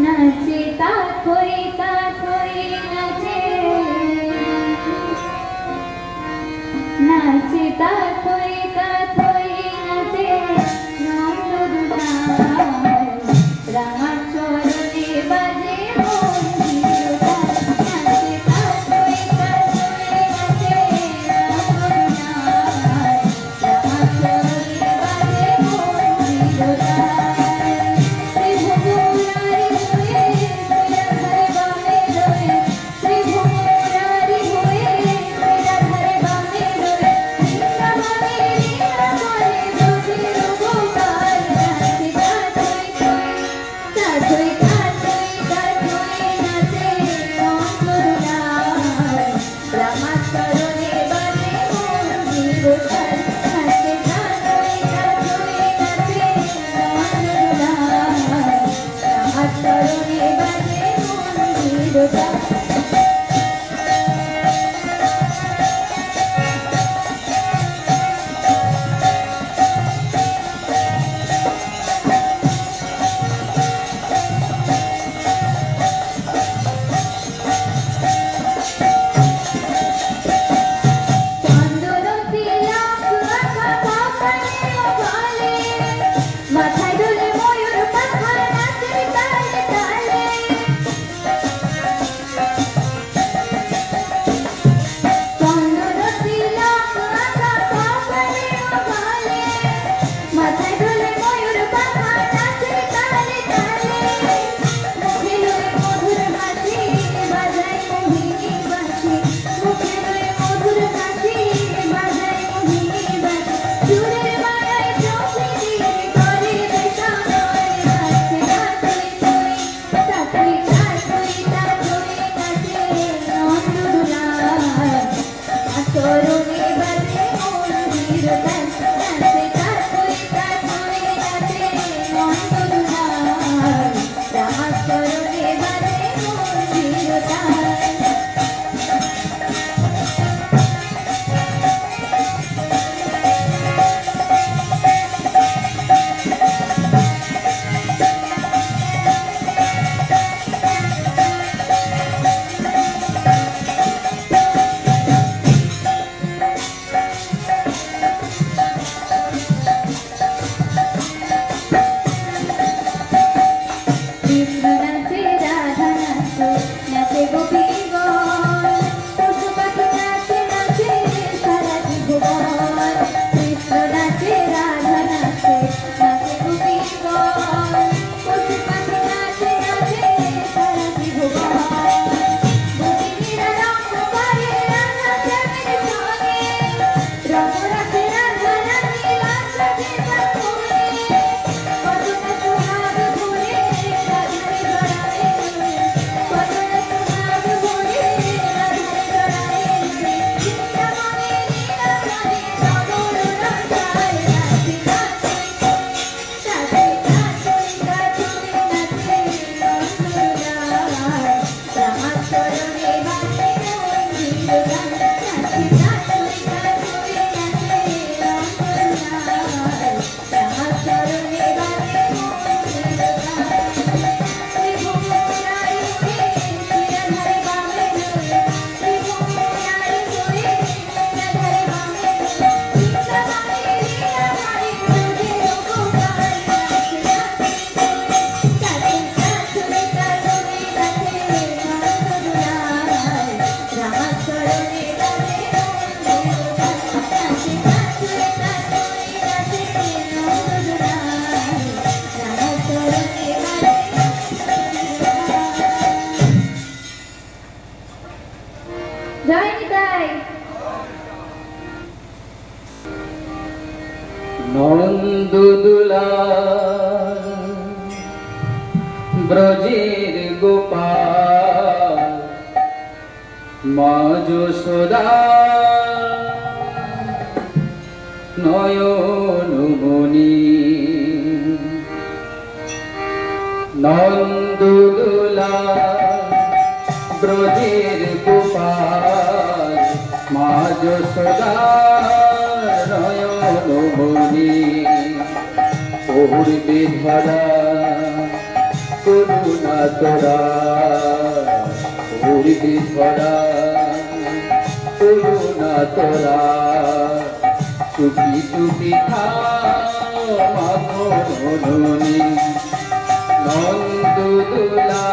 নাচে তাথই তাথই নাচে, নাচে তাথই তাথই নাচে নন্দদুলাল রামার চরণে বাজে মন্দির তাল। নাচে তাথই তাথই নাচে নন্দদুলাল রামার চরণে বাজে মন্দির তাল। নন্দদুলাল ব্রজের গোপাল মা যশোদা নয়নমণি। নন্দদুলাল ব্রজের গোপাল মা যশোদা নয়নমণি। পূর্বে ধরা করুণা তোরা উড়বি ধরা করুণা তোরা চুপি চুপি খাও মাখনি নন্দ দুলা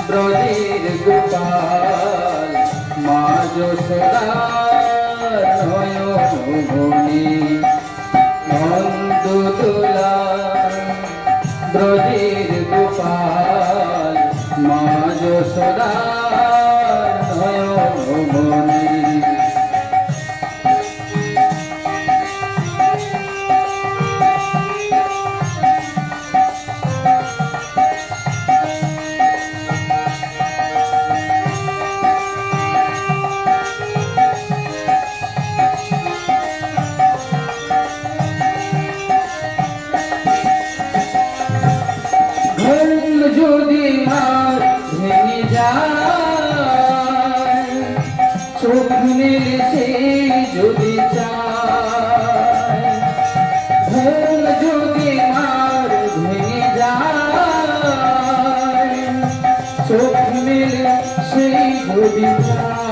ব্রজের গোপাল মা যশোদা নয়নমণি নন্দ দুলা ব্রজের গোপাল মা যশোদা নয়নমণি যদি মার ভেঙে যায় চোখ মেলে সে যদি চায় ভুল যদি মার ভেঙে যায় চোখ মেলে সেই যদি চায়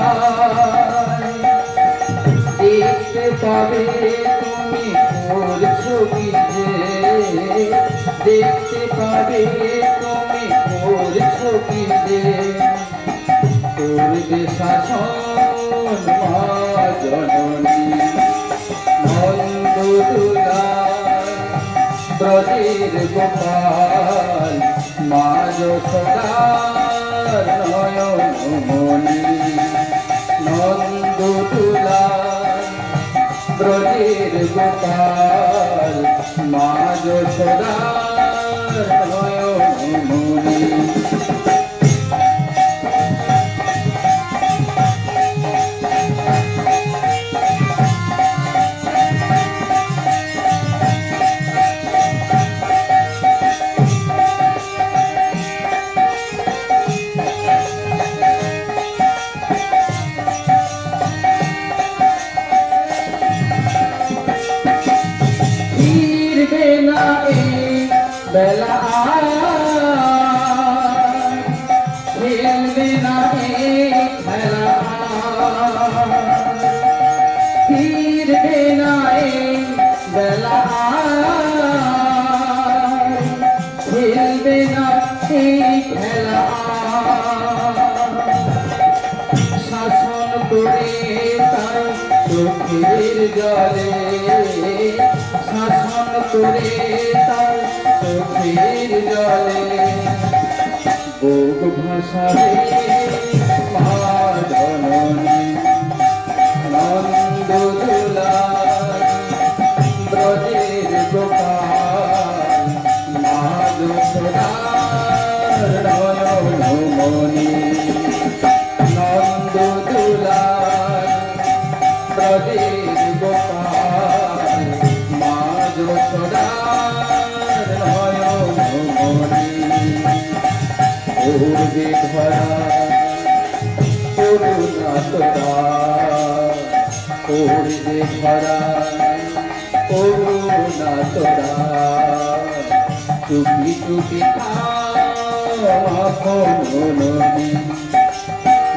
দেখতে পাবে তুমি ওর ছবি যে দেখতে পাবে তুমি ওর ছবি যে করবে শাসন মা জননী নন্দ দুলা ব্রজের গোপাল মা যশোদার নয়নমণি নন্দ দুলা ব্রজের গোপাল মা যশোদার নয়নমণি বেলা খেলবে না খেলা ফিরবে না বেলা খেলবে না খেলা শাসন করে তাই চোখের জলে শাসন করে তাই চোখের জলে বুক ভাসাবে মা জননী নন্দ দুলা ব্রজের গোপাল মা যশোদার নয়নমণি নন্দ দুলা ব্রজের গোপাল মা যশোদার নয়নমণি পূর্বে ধরা করুণা তোরা পূর্বে ধরা করুণা তোরা চুপি চুপি খাওনি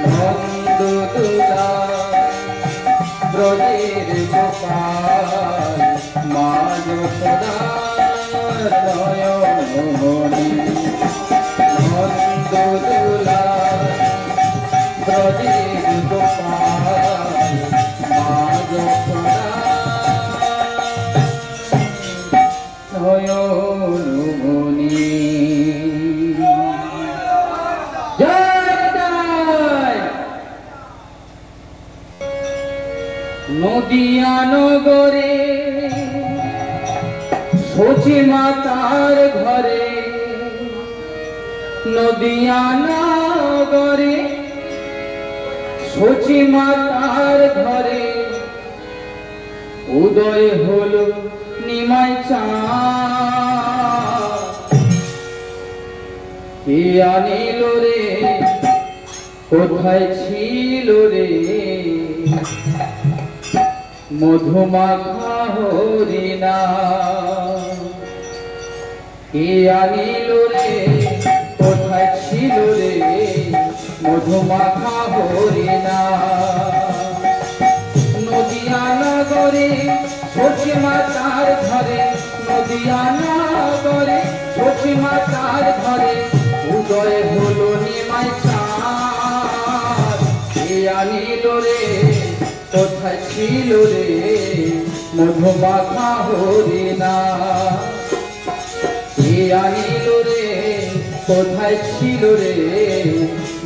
নন্দ দুলা ব্রজের গোপাল মা যশোদার নয়নমণি নন্দ দুলা ব্রজের গোপাল মা যশোদার নয়নমণি নদিয়া নগরে সচি মাতার ঘরে নদিয়া নগরে সচি মাতার ঘরে উদয় হলো নিমাই চাঁদ কে আনিল রে কোথায় ছিল রে মধুমাখা হরিণা কে আনিল রে মধুমাখা হরিণা নদিয়া নগরে সখী মাতার ঘরে নদিয়া নগরে সখী মাতার ঘরে উদয় হলো নিমাই চাঁদ কে আনিল রে কোথায় ছিল রে মধুমাখা হরিণা কে আনিল রে কোথায় ছিল রে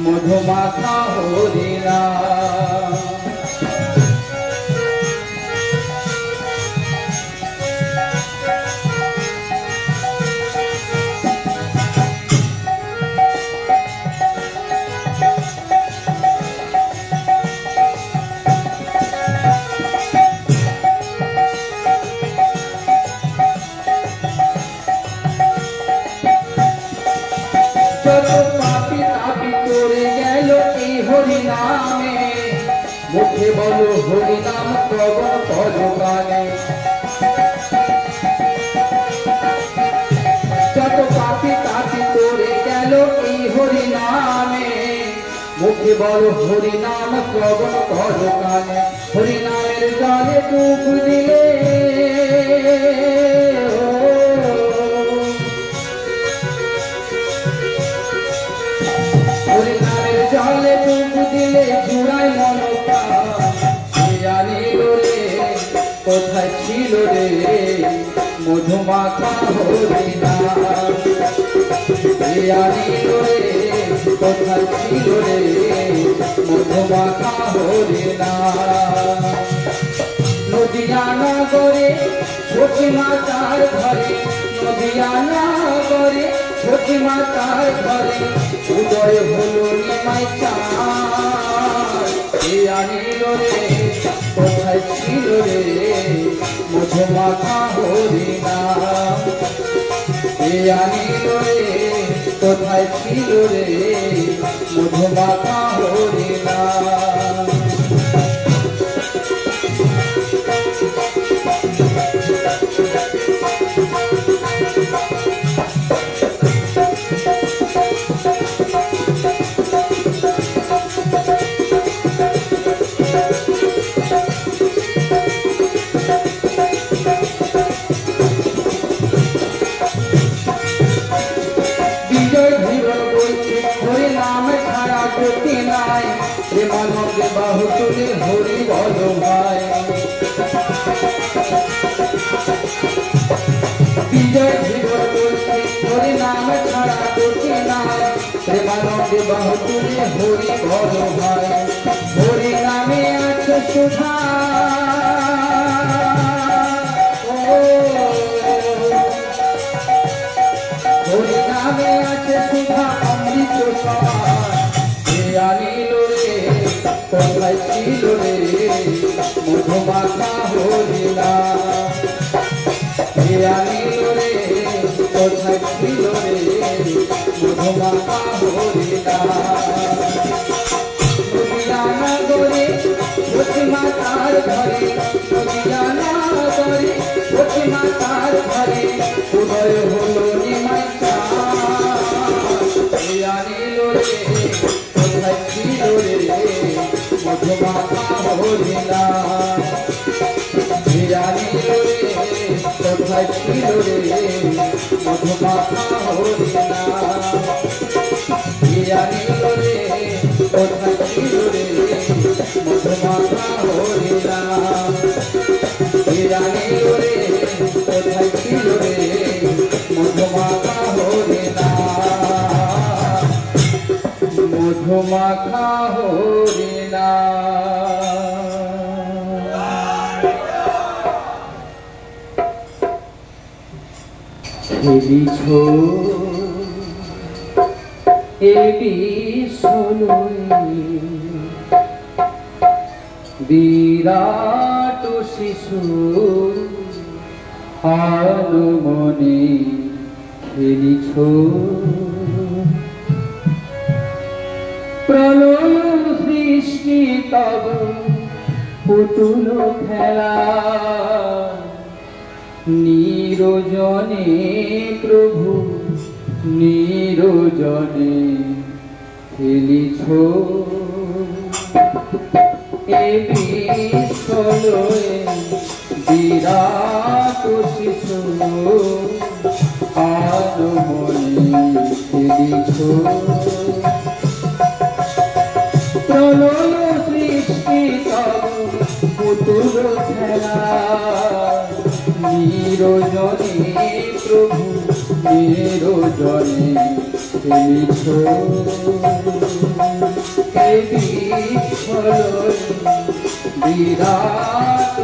মধুমাখা হরিণা মুখে বলো হরিনাম প্রবণ পদগানে যত পাপি তাপি করে গেল এই হরিনামে মুখে বলো হরিনাম প্রবণ পদগানে হরিনামের জলে ডুব দিলে হরিনামের জলে ডুব দিলে জুড়াই মনকা আনিল রে কোথায় ছিল রে মধুমাখা হরিণা আনিল রে কোথায় ছিল রে মধুমাখা হরিণা নদিয়া নগরে সখী মাতার ঘরে নদিয়া নগরে সখী মাতার ঘরে উদয় হলো নিমাই চাঁদ কে আনিল রে কোথায় ছিল রে মধুমাখা হরিণা কে আনিল রে কোথায় ছিল রে মধুমাখা হরিণা মানবে বাহু তুলে হরি বল ভাই বিজয় জীবন বলছে হরি নাম ছাড়া গতি নাই প্রেমানন্দে বাহু তুলে হরি বল ভাই হরি নামে আছে সুধা হরি নামে আছে সুধা অমৃত সমান আনিল রে কোথায় ছিল রে মধুমাখা হরিণা আনিল রে কোথায় ছিল রে মধুমাখা হরিণা নদিয়া নগরে সখী মাতার ঘরে নদিয়া নগরে সখী মাতার ঘরে উদয় হলো নিমাই চাঁদ আনিল রে কোথায় ছিল রে মধুমাখা হরিণা আনিল রে কোথায় ছিল রে মধুমাখা হরিণা আনিল রে কোথায় ছিল রে মধুমাখা হরিণা আনিল রে কোথায় ছিল রে মধুমাখা হরিণা মধুমাখা হরিণা খেলিছ এ বিশ্বলয়ে বিরাট শিশু আনমনে খেলিছ প্রলয় সৃষ্টি তব পুতুল খেলা নিরজনে প্রভু নিরজনে খেলিছ এ বিশ্বলয়ে বিরাট শিশু আর মনে খেলিছ প্রলয় সৃষ্টি তব পুতুল খেলা নিরজনে প্রভু নিরজনে খেলিছ এ বিশ্বলয়ে বিরাট